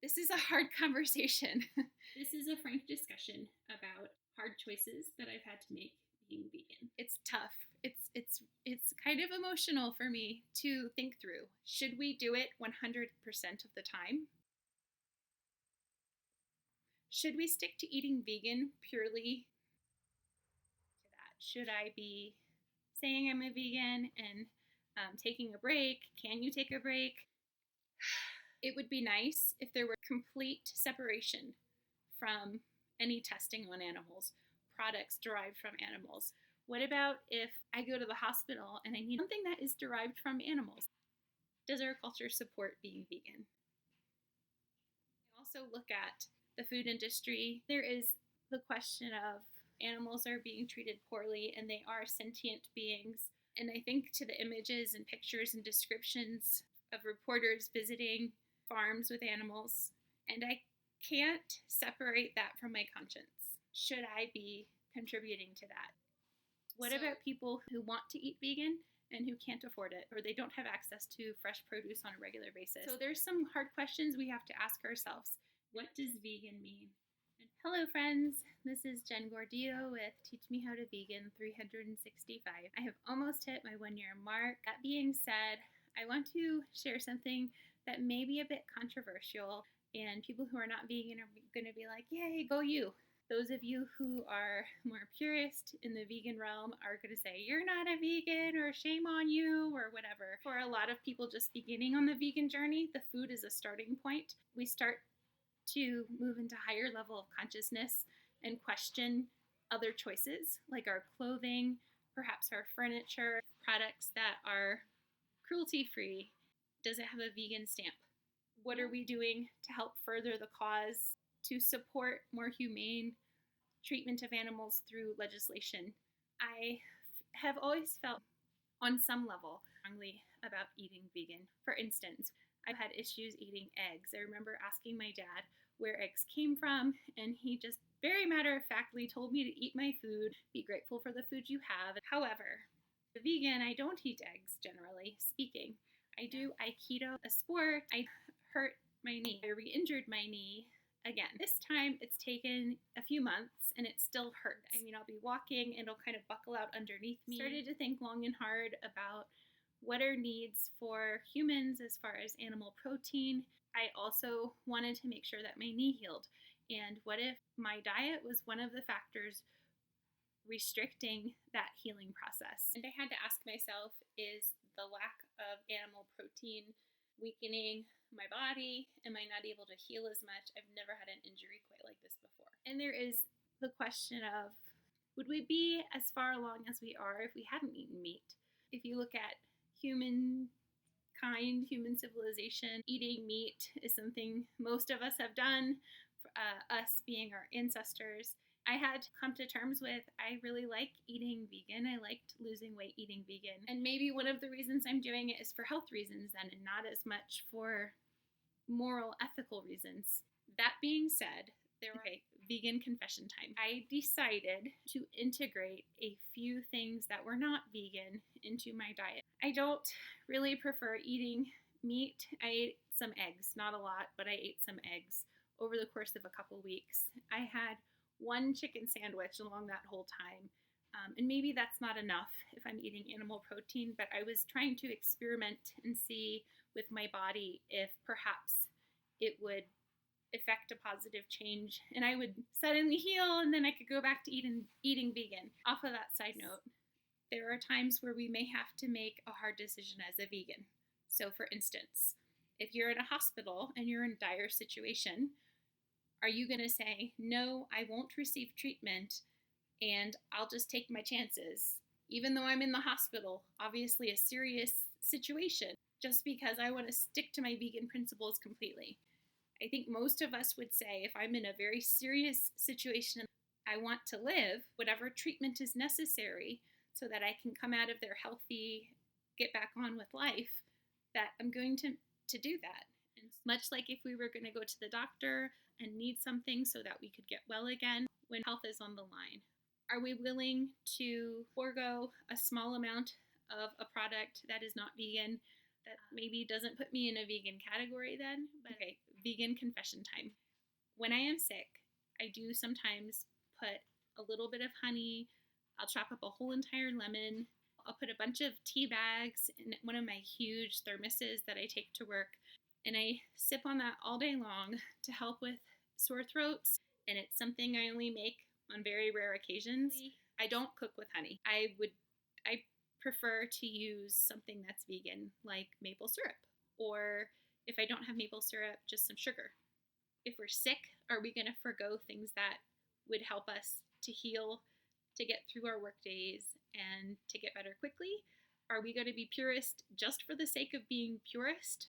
This is a hard conversation. This is a frank discussion about hard choices that I've had to make being vegan. It's tough. It's kind of emotional for me to think through. Should we do it 100% of the time? Should we stick to eating vegan purely to that? Should I be saying I'm a vegan and taking a break? Can you take a break? It would be nice if there were complete separation from any testing on animals, products derived from animals. What about if I go to the hospital and I need something that is derived from animals? Does our culture support being vegan? We also look at the food industry. There is the question of animals are being treated poorly and they are sentient beings. And I think to the images and pictures and descriptions of reporters visiting farms with animals, and I can't separate that from my conscience. Should I be contributing to that? What about people who want to eat vegan and who can't afford it, or they don't have access to fresh produce on a regular basis? So there's some hard questions we have to ask ourselves. What does vegan mean? And hello, friends. This is Jen Gordillo with Teach Me How to Vegan 365. I have almost hit my 1 year mark. That being said, I want to share something that may be a bit controversial, and people who are not vegan are going to be like, yay, go you. Those of you who are more purist in the vegan realm are going to say, you're not a vegan, or shame on you, or whatever. For a lot of people just beginning on the vegan journey, the food is a starting point. We start to move into higher level of consciousness and question other choices, like our clothing, perhaps our furniture, products that are cruelty-free. Does it have a vegan stamp? What are we doing to help further the cause, to support more humane treatment of animals through legislation? I have always felt, on some level, strongly about eating vegan. For instance, I've had issues eating eggs. I remember asking my dad where eggs came from, and he just very matter-of-factly told me to eat my food, be grateful for the food you have. However, the vegan, I don't eat eggs, generally speaking. I keto, a sport. I hurt my knee. I re-injured my knee again. This time it's taken a few months and it still hurts. I mean, I'll be walking and it'll kind of buckle out underneath me. Started to think long and hard about what are needs for humans as far as animal protein. I also wanted to make sure that my knee healed. And what if my diet was one of the factors restricting that healing process? And I had to ask myself, is the lack of animal protein weakening my body? Am I not able to heal as much? I've never had an injury quite like this before. And there is the question of, would we be as far along as we are if we hadn't eaten meat? If you look at human civilization, eating meat is something most of us have done, us being our ancestors. I had to come to terms with, I really like eating vegan. I liked losing weight eating vegan. And maybe one of the reasons I'm doing it is for health reasons then, and not as much for moral, ethical reasons. That being said, vegan confession time. I decided to integrate a few things that were not vegan into my diet. I don't really prefer eating meat. I ate some eggs, not a lot, but I ate some eggs over the course of a couple weeks. I had one chicken sandwich along that whole time. And maybe that's not enough if I'm eating animal protein, but I was trying to experiment and see with my body if perhaps it would effect a positive change and I would suddenly heal and then I could go back to eating vegan. Off of that side note, there are times where we may have to make a hard decision as a vegan. So for instance, if you're in a hospital and you're in a dire situation, are you going to say, no, I won't receive treatment and I'll just take my chances, even though I'm in the hospital, obviously a serious situation, just because I want to stick to my vegan principles completely? I think most of us would say, if I'm in a very serious situation, I want to live, whatever treatment is necessary so that I can come out of there healthy, get back on with life, that I'm going to do that. And much like if we were going to go to the doctor and need something so that we could get well again when health is on the line, are we willing to forego a small amount of a product that is not vegan, that maybe doesn't put me in a vegan category then? But okay, vegan confession time. When I am sick, I do sometimes put a little bit of honey. I'll chop up a whole entire lemon. I'll put a bunch of tea bags in one of my huge thermoses that I take to work, and I sip on that all day long to help with sore throats. And it's something I only make on very rare occasions. I don't cook with honey. I prefer to use something that's vegan, like maple syrup, or if I don't have maple syrup, just some sugar. If we're sick, are we going to forgo things that would help us to heal, to get through our work days, and to get better quickly? Are we going to be purist just for the sake of being purist?